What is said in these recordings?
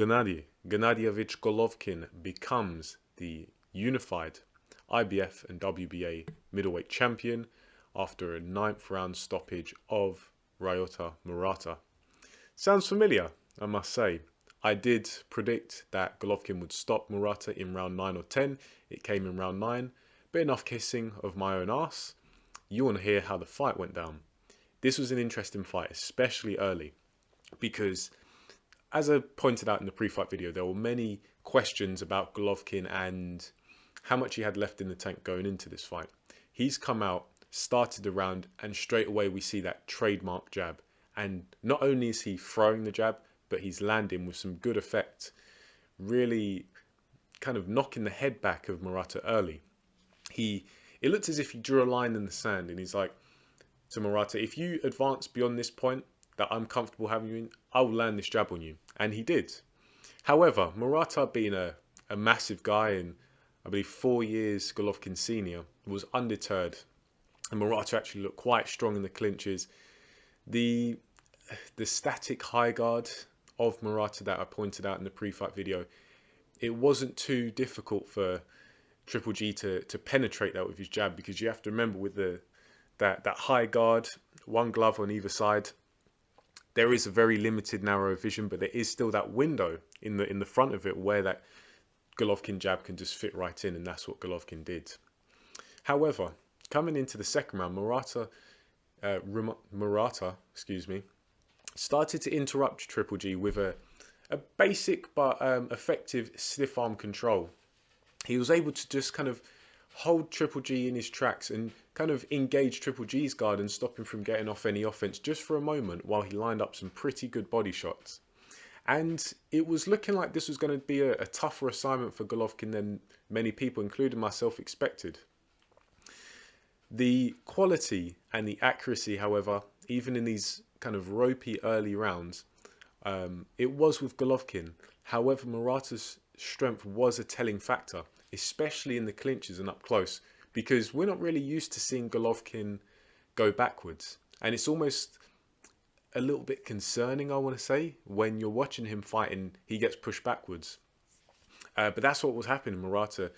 Gennadyevich Golovkin becomes the unified IBF and WBA middleweight champion after a 9th round stoppage of Ryota Murata. Sounds familiar, I must say. I did predict that Golovkin would stop Murata in round 9 or 10. It came in round 9. But enough kissing of my own arse. You want to hear how the fight went down. This was an interesting fight, especially early, because as I pointed out in the pre-fight video, there were many questions about Golovkin and how much he had left in the tank going into this fight. He's come out, started the round, and straight away we see that trademark jab. And not only is he throwing the jab, but he's landing with some good effect, really kind of knocking the head back of Murata early. It looked as if he drew a line in the sand, and he's like to Murata, if you advance beyond this point that I'm comfortable having you in, I will land this jab on you. And he did. However, Murata, being a massive guy and I believe 4 years Golovkin senior, was undeterred. And Murata actually looked quite strong in the clinches. The static high guard of Murata that I pointed out in the pre-fight video, it wasn't too difficult for Triple G to penetrate that with his jab, because you have to remember with that high guard, one glove on either side, there is a very limited narrow vision, but there is still that window in the front of it where that Golovkin jab can just fit right in, and that's what Golovkin did. However, coming into the second round, Murata, started to interrupt Triple G with a basic but effective stiff arm control. He was able to just kind of hold Triple G in his tracks and kind of engage Triple G's guard and stop him from getting off any offense just for a moment while he lined up some pretty good body shots. And it was looking like this was going to be a tougher assignment for Golovkin than many people, including myself, expected. The quality and the accuracy, however, even in these kind of ropey early rounds, it was with Golovkin. However, Murata's strength was a telling factor, especially in the clinches and up close, because we're not really used to seeing Golovkin go backwards. And it's almost a little bit concerning, I want to say, when you're watching him fight and he gets pushed backwards. But that's what was happening. Murata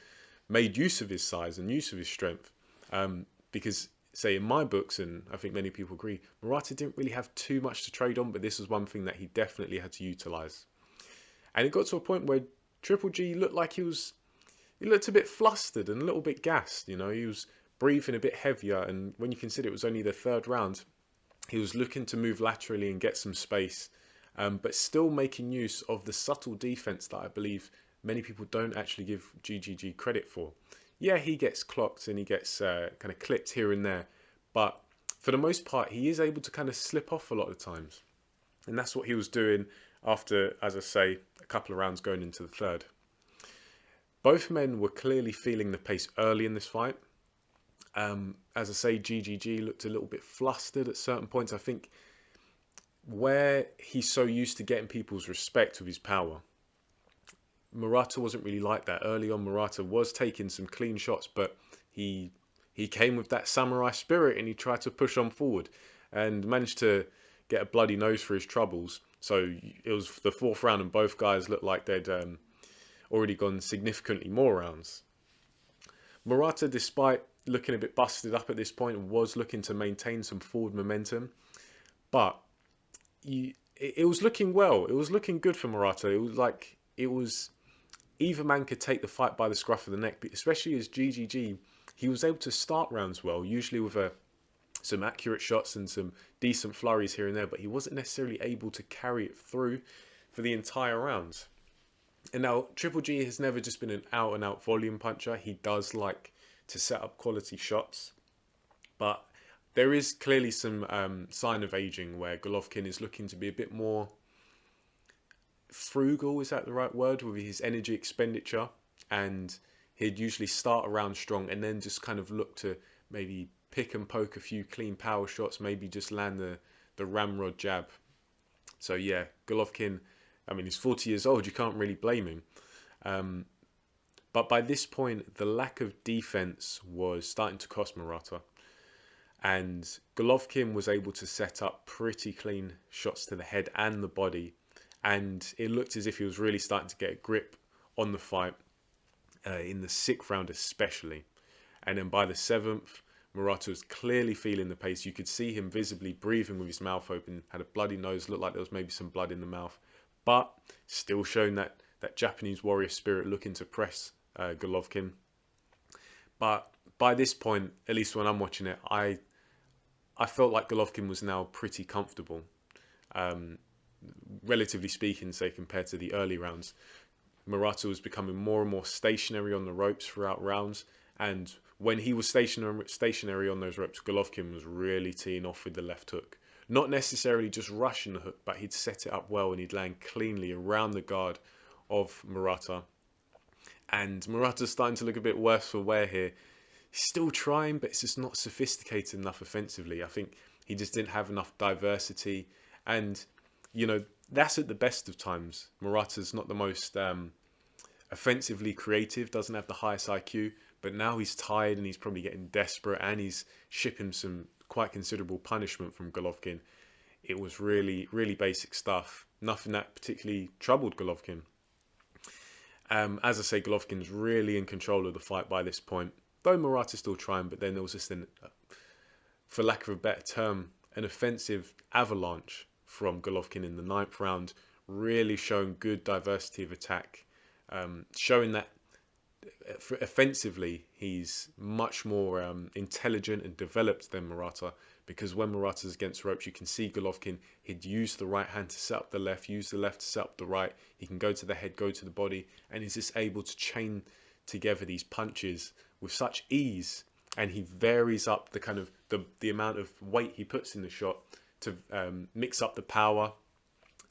made use of his size and use of his strength, because, say, in my books, and I think many people agree, Murata didn't really have too much to trade on, but this was one thing that he definitely had to utilise. And it got to a point where Triple G looked like he looked a bit flustered and a little bit gassed. You know, he was breathing a bit heavier, and when you consider it was only the third round, he was looking to move laterally and get some space, but still making use of the subtle defense that I believe many people don't actually give GGG credit for. Yeah, he gets clocked and he gets kind of clipped here and there, but for the most part, he is able to kind of slip off a lot of times. And that's what he was doing after, as I say, a couple of rounds going into the third. Both men were clearly feeling the pace early in this fight. As I say, GGG looked a little bit flustered at certain points. I think where he's so used to getting people's respect with his power, Murata wasn't really like that. Early on, Murata was taking some clean shots, but he came with that samurai spirit and he tried to push on forward and managed to get a bloody nose for his troubles. So it was the fourth round and both guys looked like they'd already gone significantly more rounds. Murata, despite looking a bit busted up at this point, was looking to maintain some forward momentum, but it was looking well. It was looking good for Murata. It was either man could take the fight by the scruff of the neck, but especially as GGG, he was able to start rounds well, usually with some accurate shots and some decent flurries here and there, but he wasn't necessarily able to carry it through for the entire rounds. And now, Triple G has never just been an out-and-out volume puncher. He does like to set up quality shots. But there is clearly some sign of aging where Golovkin is looking to be a bit more frugal, is that the right word, with his energy expenditure. And he'd usually start a round strong and then just kind of look to maybe pick and poke a few clean power shots, maybe just land the ramrod jab. So yeah, Golovkin, I mean, he's 40 years old, you can't really blame him. But by this point, the lack of defense was starting to cost Murata. And Golovkin was able to set up pretty clean shots to the head and the body. and it looked as if he was really starting to get a grip on the fight in the 6th round especially. And then by the 7th, Murata was clearly feeling the pace. You could see him visibly breathing with his mouth open, had a bloody nose, looked like there was maybe some blood in the mouth, but still showing that Japanese warrior spirit, looking to press Golovkin. But by this point, at least when I'm watching it, I felt like Golovkin was now pretty comfortable, relatively speaking, say, compared to the early rounds. Murata was becoming more and more stationary on the ropes throughout rounds, and when he was stationary on those ropes, Golovkin was really teeing off with the left hook. Not necessarily just rushing the hook, but he'd set it up well and he'd land cleanly around the guard of Murata. And Murata's starting to look a bit worse for wear here. He's still trying, but it's just not sophisticated enough offensively. I think he just didn't have enough diversity. And, you know, that's at the best of times. Murata's not the most offensively creative, doesn't have the highest IQ, but now he's tired and he's probably getting desperate and he's shipping some quite considerable punishment from Golovkin. It was really, really basic stuff. Nothing that particularly troubled Golovkin. As I say, Golovkin's really in control of the fight by this point. Though Murata's still trying, but then there was just, for lack of a better term, an offensive avalanche from Golovkin in the 9th round, really showing good diversity of attack, showing that offensively he's much more intelligent and developed than Murata, because when Murata's against ropes, you can see Golovkin, he'd use the right hand to set up the left, use the left to set up the right. He can go to the head, go to the body, and he's just able to chain together these punches with such ease, and he varies up the kind of the amount of weight he puts in the shot to mix up the power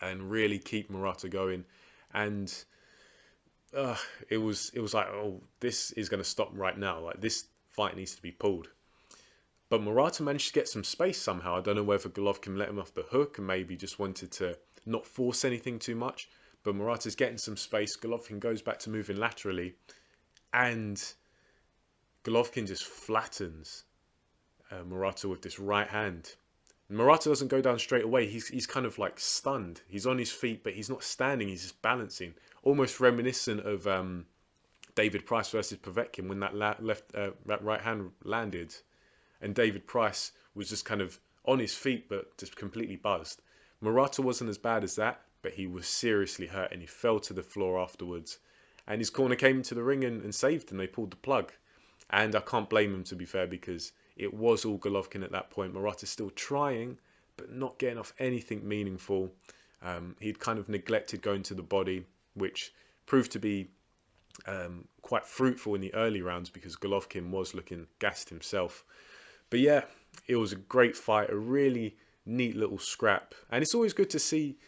and really keep Murata going. And it was like, oh, this is going to stop right now. Like, this fight needs to be pulled. But Murata managed to get some space somehow. I don't know whether Golovkin let him off the hook and maybe just wanted to not force anything too much. But Murata's getting some space. Golovkin goes back to moving laterally, and Golovkin just flattens Murata with this right hand. Murata doesn't go down straight away. He's kind of like stunned. He's on his feet, but he's not standing. He's just balancing. Almost reminiscent of David Price versus Povetkin when that that right hand landed, and David Price was just kind of on his feet but just completely buzzed. Murata wasn't as bad as that, but he was seriously hurt and he fell to the floor afterwards. And his corner came into the ring and saved him. They pulled the plug. And I can't blame him, to be fair, because it was all Golovkin at that point. Murata's still trying, but not getting off anything meaningful. He'd kind of neglected going to the body, which proved to be quite fruitful in the early rounds because Golovkin was looking gassed himself. But yeah, it was a great fight, a really neat little scrap. And it's always good to see,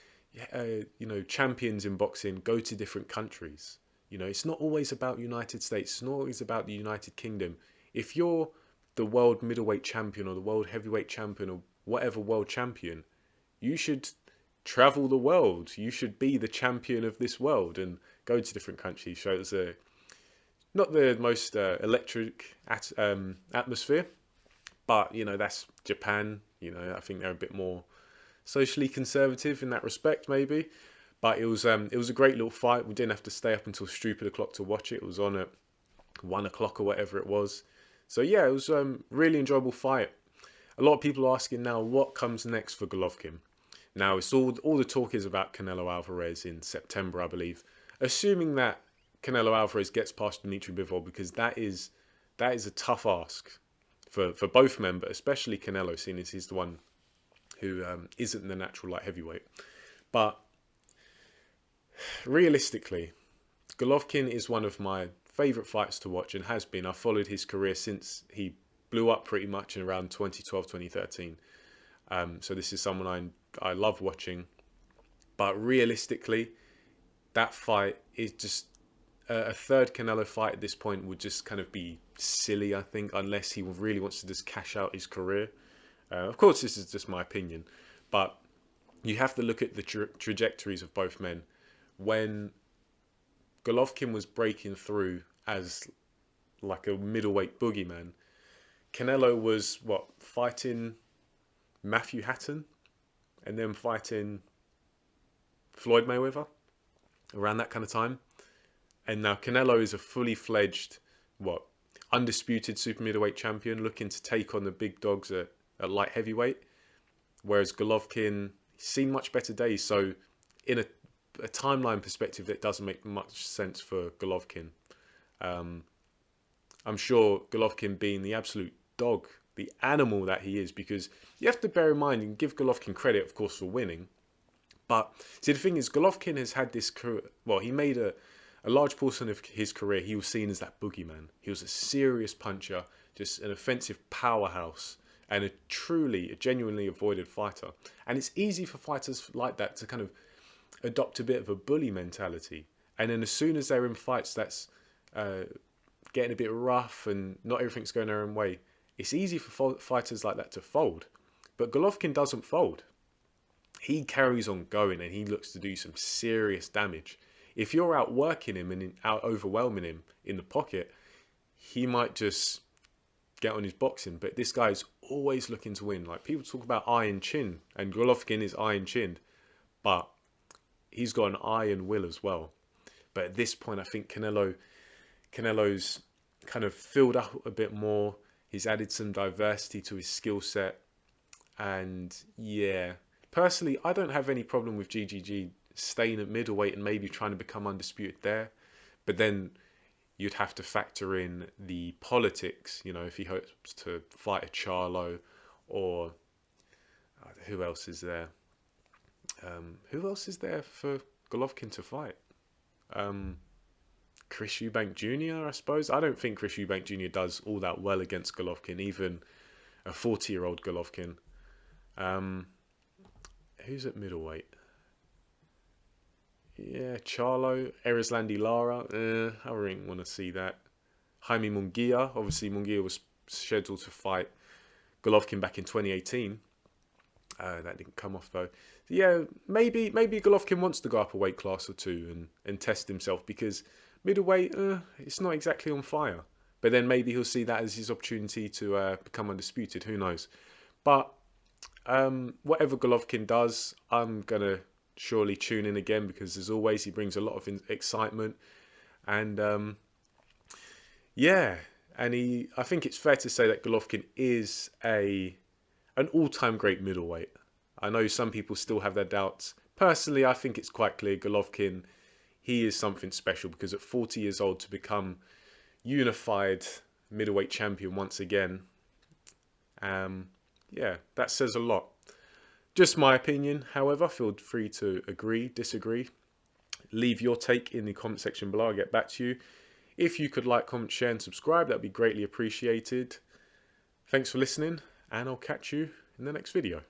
champions in boxing go to different countries. You know, it's not always about United States. It's not always about the United Kingdom. If you're the world middleweight champion or the world heavyweight champion or whatever world champion, you should travel the world. You should be the champion of this world and go to different countries. So it's not the most electric atmosphere, but, you know, that's Japan. You know, I think they're a bit more socially conservative in that respect, maybe. But it was a great little fight. We didn't have to stay up until stupid o'clock to watch it. It was on at 1 o'clock or whatever it was. So yeah, it was a really enjoyable fight. A lot of people are asking now, what comes next for Golovkin? Now, it's all the talk is about Canelo Alvarez in September, I believe. Assuming that Canelo Alvarez gets past Dmitry Bivol, because that is a tough ask for both men, but especially Canelo, seeing as he's the one who isn't the natural light heavyweight. But realistically, Golovkin is one of my favourite fights to watch and has been. I've followed his career since he blew up pretty much in around 2012, 2013. So this is someone I love watching. But realistically, that fight is just a third Canelo fight at this point would just kind of be silly, I think, unless he really wants to just cash out his career. Of course, this is just my opinion, but you have to look at the trajectories of both men. When Golovkin was breaking through as like a middleweight boogeyman, Canelo was, fighting Matthew Hatton and then fighting Floyd Mayweather, around that kind of time. And now Canelo is a fully fledged, undisputed super middleweight champion looking to take on the big dogs at light heavyweight. Whereas Golovkin, he's seen much better days. So in a timeline perspective, that doesn't make much sense for Golovkin. I'm sure Golovkin being the absolute dog, the animal that he is, because you have to bear in mind and give Golovkin credit, of course, for winning. But see, the thing is, Golovkin has had this career. Well, he made a large portion of his career. He was seen as that boogeyman. He was a serious puncher, just an offensive powerhouse, and a genuinely avoided fighter. And it's easy for fighters like that to kind of adopt a bit of a bully mentality. And then as soon as they're in fights that's getting a bit rough and not everything's going their own way, it's easy for fighters like that to fold. But Golovkin doesn't fold. He carries on going and he looks to do some serious damage. If you're outworking him and out overwhelming him in the pocket, he might just get on his boxing. But this guy's always looking to win. Like, people talk about iron chin, and Golovkin is iron chinned, but he's got an iron will as well. But at this point, I think Canelo's kind of filled up a bit more. He's added some diversity to his skill set. And yeah, personally, I don't have any problem with GGG staying at middleweight and maybe trying to become undisputed there. But then you'd have to factor in the politics, if he hopes to fight a Charlo, or who else is there? Who else is there for Golovkin to fight? Chris Eubank Jr., I suppose. I don't think Chris Eubank Jr. does all that well against Golovkin, even a 40-year-old Golovkin. Who's at middleweight? Yeah, Charlo, Erislandy Lara. I really want to see that. Jaime Munguia. Obviously, Munguia was scheduled to fight Golovkin back in 2018. That didn't come off though. Yeah, maybe Golovkin wants to go up a weight class or two and test himself, because middleweight, it's not exactly on fire. But then maybe he'll see that as his opportunity to become undisputed. Who knows? But whatever Golovkin does, I'm gonna surely tune in again, because as always he brings a lot of excitement. And yeah, and I think it's fair to say that Golovkin is an all-time great middleweight. I know some people still have their doubts. Personally, I think it's quite clear Golovkin, he is something special, because at 40 years old to become unified middleweight champion once again, yeah, that says a lot. Just my opinion, however. Feel free to agree, disagree. Leave your take in the comment section below. I'll get back to you. If you could like, comment, share and subscribe, that'd be greatly appreciated. Thanks for listening, and I'll catch you in the next video.